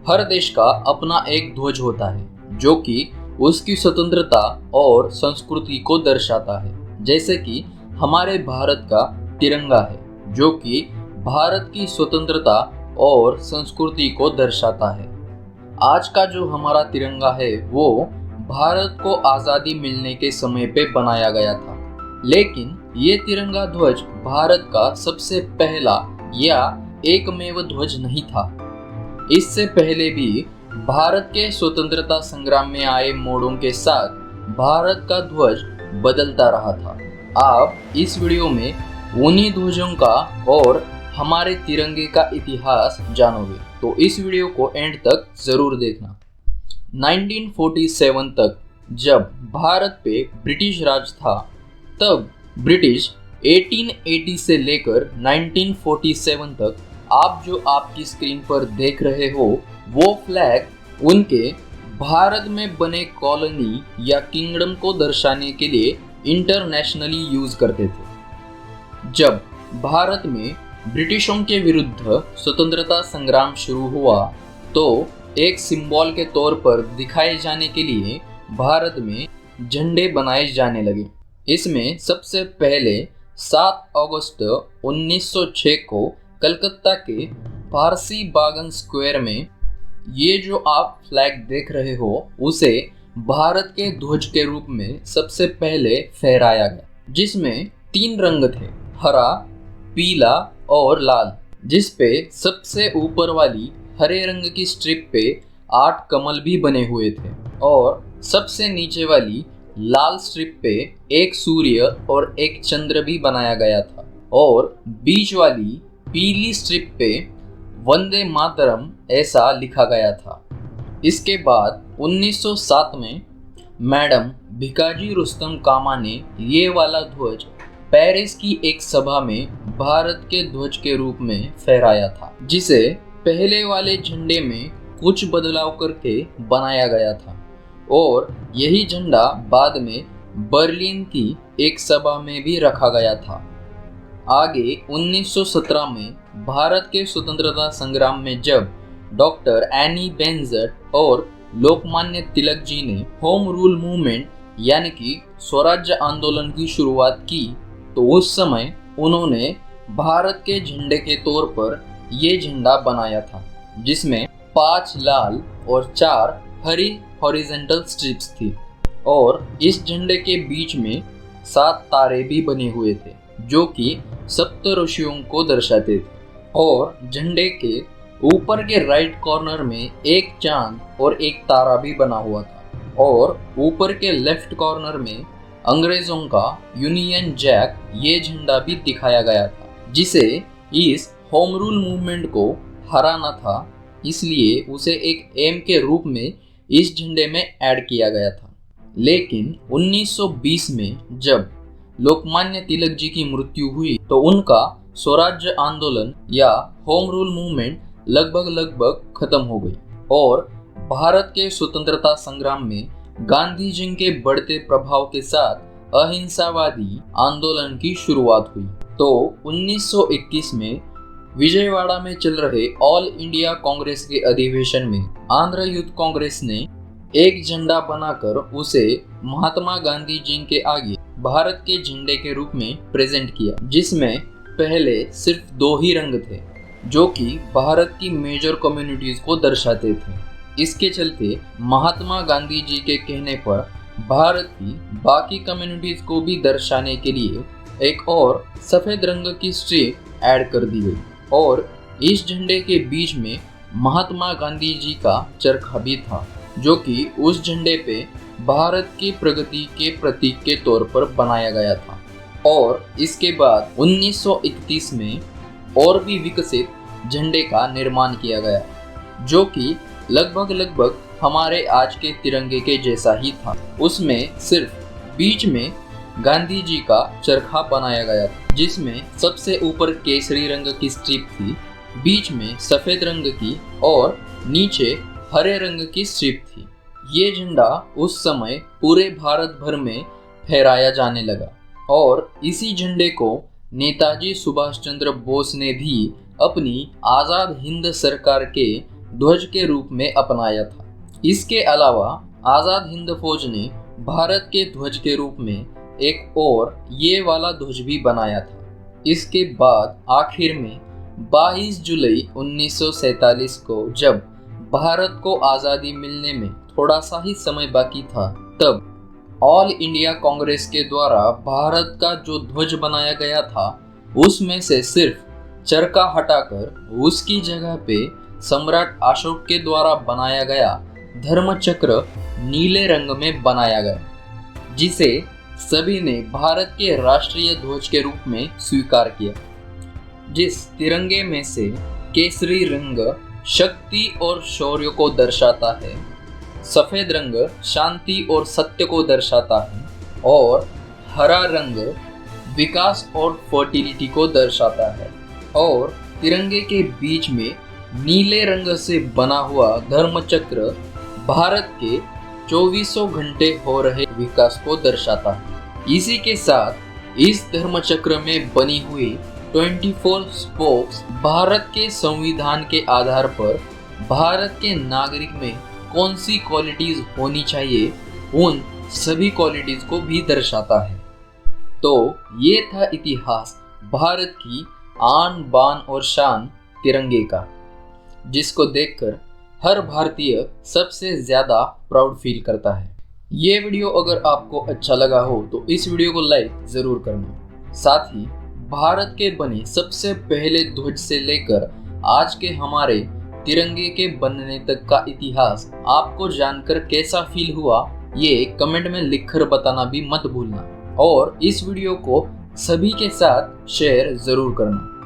हर देश का अपना एक ध्वज होता है जो कि उसकी स्वतंत्रता और संस्कृति को दर्शाता है। जैसे कि हमारे भारत का तिरंगा है जो कि भारत की स्वतंत्रता और संस्कृति को दर्शाता है। आज का जो हमारा तिरंगा है वो भारत को आज़ादी मिलने के समय पे बनाया गया था, लेकिन ये तिरंगा ध्वज भारत का सबसे पहला या एकमेव ध्वज नहीं था। इससे पहले भी भारत के स्वतंत्रता संग्राम में आए मोड़ों के साथ भारत का ध्वज बदलता रहा था। आप इस वीडियो में उन्हीं ध्वजों का और हमारे तिरंगे का इतिहास जानोगे, तो इस वीडियो को एंड तक जरूर देखना। 1947 तक जब भारत पे ब्रिटिश राज था, तब ब्रिटिश 1880 से लेकर 1947 तक आप जो आपकी स्क्रीन पर देख रहे हो वो फ्लैग उनके भारत में बने कॉलोनी या किंगडम को दर्शाने के लिए इंटरनेशनली यूज करते थे। जब भारत में ब्रिटिशों के विरुद्ध स्वतंत्रता संग्राम शुरू हुआ तो एक सिंबल के तौर पर दिखाए जाने के लिए भारत में झंडे बनाए जाने लगे। इसमें सबसे पहले 7 अगस्त 1906 को कलकत्ता के पारसी बागन स्क्वायर में ये जो आप फ्लैग देख रहे हो उसे भारत के ध्वज के रूप में सबसे पहले फहराया गया, जिसमें 3 रंग थे, हरा, पीला और लाल। जिस पे सबसे ऊपर वाली हरे रंग की स्ट्रिप पे 8 कमल भी बने हुए थे और सबसे नीचे वाली लाल स्ट्रिप पे एक सूर्य और एक चंद्र भी बनाया गया था और बीच वाली पीली स्ट्रिप पे वंदे मातरम ऐसा लिखा गया था। इसके बाद 1907 में मैडम भिकाजी रुस्तम कामा ने ये वाला ध्वज पेरिस की एक सभा में भारत के ध्वज के रूप में फहराया था, जिसे पहले वाले झंडे में कुछ बदलाव करके बनाया गया था और यही झंडा बाद में बर्लिन की एक सभा में भी रखा गया था। आगे 1917 में भारत के स्वतंत्रता संग्राम में जब डॉक्टर एनी बेनेंट और लोकमान्य तिलक जी ने होम रूल मूवमेंट यानी कि स्वराज्य आंदोलन की शुरुआत की, तो उस समय उन्होंने भारत के झंडे के तौर पर ये झंडा बनाया था, जिसमें 5 लाल और 4 हरी हॉरिजॉन्टल स्ट्रिप्स थी और इस झंडे के बीच में 7 तारे भी बने हुए थे जो कि सप्तऋषियों को दर्शाते थे और झंडे के ऊपर के राइट कॉर्नर में एक चांद और एक तारा भी बना हुआ था और ऊपर के लेफ्ट कॉर्नर में अंग्रेजों का यूनियन जैक ये झंडा भी दिखाया गया था, जिसे इस होम रूल मूवमेंट को हराना था, इसलिए उसे एक एम के रूप में इस झंडे में ऐड किया गया था। लेकिन 1920 में जब लोकमान्य तिलक जी की मृत्यु हुई तो उनका स्वराज्य आंदोलन या होम रूल मूवमेंट लगभग खत्म हो गई और भारत के स्वतंत्रता संग्राम में गांधी जी के बढ़ते प्रभाव के साथ अहिंसावादी आंदोलन की शुरुआत हुई। तो 1921 में विजयवाड़ा में चल रहे ऑल इंडिया कांग्रेस के अधिवेशन में आंध्र यूथ कांग्रेस ने एक झंडा बनाकर उसे महात्मा गांधी जी के आगे भारत के झंडे के रूप में प्रेजेंट किया, जिसमें पहले सिर्फ 2 ही रंग थे जो कि भारत की मेजर कम्युनिटीज को दर्शाते थे। इसके चलते महात्मा गांधी जी के कहने पर भारत की बाकी कम्युनिटीज को भी दर्शाने के लिए एक और सफेद रंग की स्ट्रिप ऐड कर दी गई और इस झंडे के बीच में महात्मा गांधी जी का चरखा भी था, जो कि उस झंडे पे भारत की प्रगति के प्रतीक के तौर पर बनाया गया था। और इसके बाद 1931 में और भी विकसित झंडे का निर्माण किया गया, जो कि लगभग हमारे आज के तिरंगे के जैसा ही था। उसमें सिर्फ बीच में गांधी जी का चरखा बनाया गया था, जिसमें सबसे ऊपर केसरी रंग की स्ट्रिप थी, बीच में सफेद रंग की और नीचे हरे रंग की स्ट्रिप थी। ये झंडा उस समय पूरे भारत भर में फहराया जाने लगा और इसी झंडे को नेताजी सुभाष चंद्र बोस ने भी अपनी आज़ाद हिंद सरकार के ध्वज के रूप में अपनाया था। इसके अलावा आज़ाद हिंद फौज ने भारत के ध्वज के रूप में एक और ये वाला ध्वज भी बनाया था। इसके बाद आखिर में 22 जुलाई 1947 को जब भारत को आज़ादी मिलने में थोड़ा सा ही समय बाकी था, तब ऑल इंडिया कांग्रेस के द्वारा भारत का जो ध्वज बनाया गया था उसमें से सिर्फ चरखा हटाकर उसकी जगह पे सम्राट अशोक के द्वारा बनाया गया धर्मचक्र नीले रंग में बनाया गया, जिसे सभी ने भारत के राष्ट्रीय ध्वज के रूप में स्वीकार किया। जिस तिरंगे में से केसरी रंग शक्ति और शौर्य को दर्शाता है, सफेद रंग शांति और सत्य को दर्शाता है और हरा रंग विकास और फर्टिलिटी को दर्शाता है, और तिरंगे के बीच में नीले रंग से बना हुआ धर्मचक्र भारत के 24 घंटे हो रहे विकास को दर्शाता है। इसी के साथ इस धर्मचक्र में बनी हुई 24 स्पोक्स भारत के संविधान के आधार पर भारत के नागरिक में कौन सी क्वालिटीज होनी चाहिए, उन सभी क्वालिटीज को भी दर्शाता है। तो ये था इतिहास भारत की आन बान और शान तिरंगे का, जिसको देखकर हर भारतीय सबसे ज्यादा प्राउड फील करता है। ये वीडियो अगर आपको अच्छा लगा हो तो इस वीडियो को लाइक जरूर करना। साथ ही भारत के बने सबसे पहले ध्वज से लेकर आज के हमारे तिरंगे के बनने तक का इतिहास आपको जानकर कैसा फील हुआ, ये कमेंट में लिखकर बताना भी मत भूलना, और इस वीडियो को सभी के साथ शेयर जरूर करना।